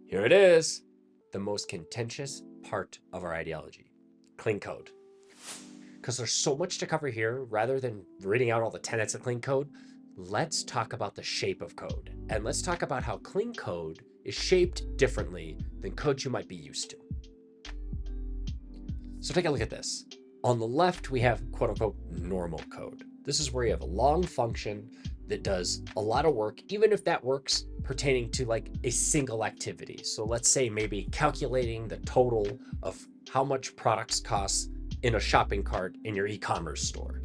Here it is, the most contentious part of our ideology, clean code. Because there's so much to cover here, rather than reading out all the tenets of clean code, let's talk about the shape of code. And let's talk about how clean code is shaped differently than code you might be used to. So take a look at this. On the left, we have quote unquote normal code. This is where you have a long function that does a lot of work, even if that work's pertaining to like a single activity. So let's say maybe calculating the total of how much products cost in a shopping cart in your e-commerce store.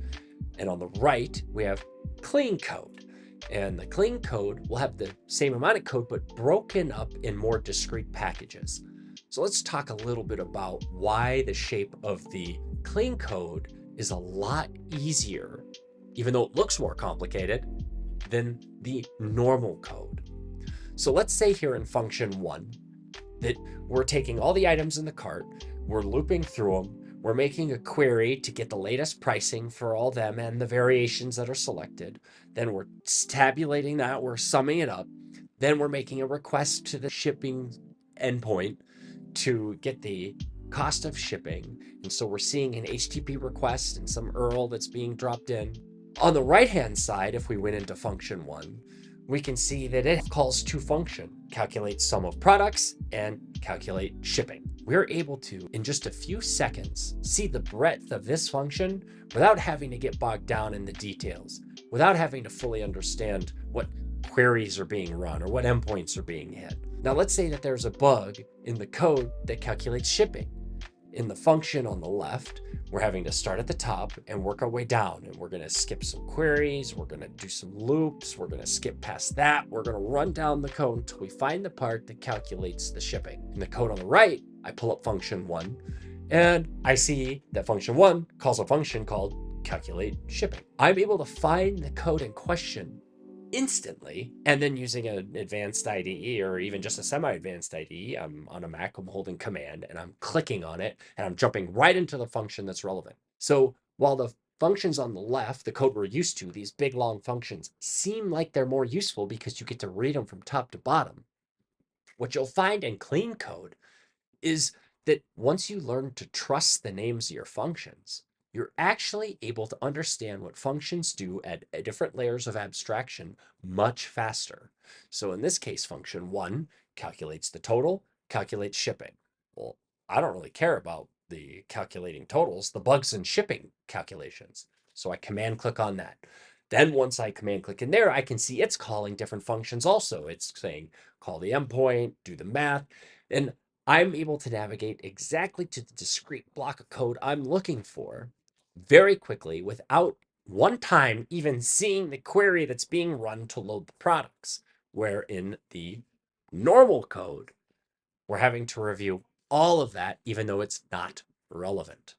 And on the right, we have clean code. And the clean code will have the same amount of code, but broken up in more discrete packages. So let's talk a little bit about why the shape of the clean code is a lot easier, even though it looks more complicated, than the normal code. So let's say here in function 1 that we're taking all the items in the cart, we're looping through them, we're making a query to get the latest pricing for all them and the variations that are selected. Then we're tabulating that, we're summing it up. Then we're making a request to the shipping endpoint to get the cost of shipping. And so we're seeing an HTTP request and some URL that's being dropped in. On the right-hand side, if we went into function 1, we can see that it calls two functions, calculate sum of products and calculate shipping. We're able to, in just a few seconds, see the breadth of this function without having to get bogged down in the details, without having to fully understand what queries are being run or what endpoints are being hit. Now, let's say that there's a bug in the code that calculates shipping. In the function on the left, we're having to start at the top and work our way down. And we're going to skip some queries. We're going to do some loops. We're going to skip past that. We're going to run down the code until we find the part that calculates the shipping. In the code on the right, I pull up function 1 and I see that function 1 calls a function called calculate shipping. I'm able to find the code in question instantly, and then using an advanced IDE or even just a semi-advanced IDE, I'm on a Mac, I'm holding command and I'm clicking on it and I'm jumping right into the function that's relevant. So while the functions on the left, the code we're used to, these big long functions, seem like they're more useful because you get to read them from top to bottom, what you'll find in clean code is that once you learn to trust the names of your functions, you're actually able to understand what functions do at different layers of abstraction much faster. So in this case, function 1 calculates the total, calculates shipping. Well, I don't really care about the calculating totals, the bugs in shipping calculations. So I command click on that. Then once I command click in there, I can see it's calling different functions also. It's saying call the endpoint, do the math, and I'm able to navigate exactly to the discrete block of code I'm looking for very quickly without one time even seeing the query that's being run to load the products. Where in the normal code, we're having to review all of that, even though it's not relevant.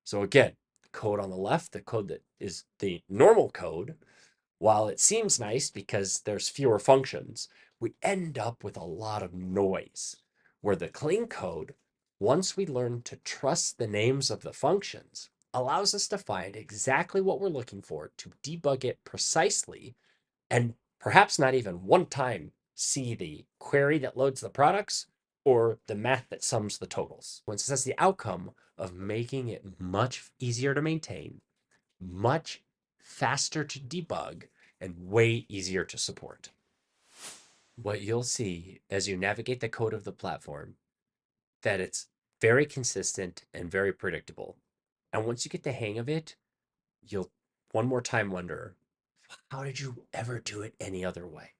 So again, the code on the left, the code that is the normal code, while it seems nice because there's fewer functions, we end up with a lot of noise. Where the clean code, once we learn to trust the names of the functions, allows us to find exactly what we're looking for to debug it precisely, and perhaps not even one time see the query that loads the products or the math that sums the totals. Once that's the outcome of making it much easier to maintain, much faster to debug, and way easier to support. What you'll see as you navigate the code of the platform, that it's very consistent and very predictable. And once you get the hang of it, you'll one more time wonder, how did you ever do it any other way?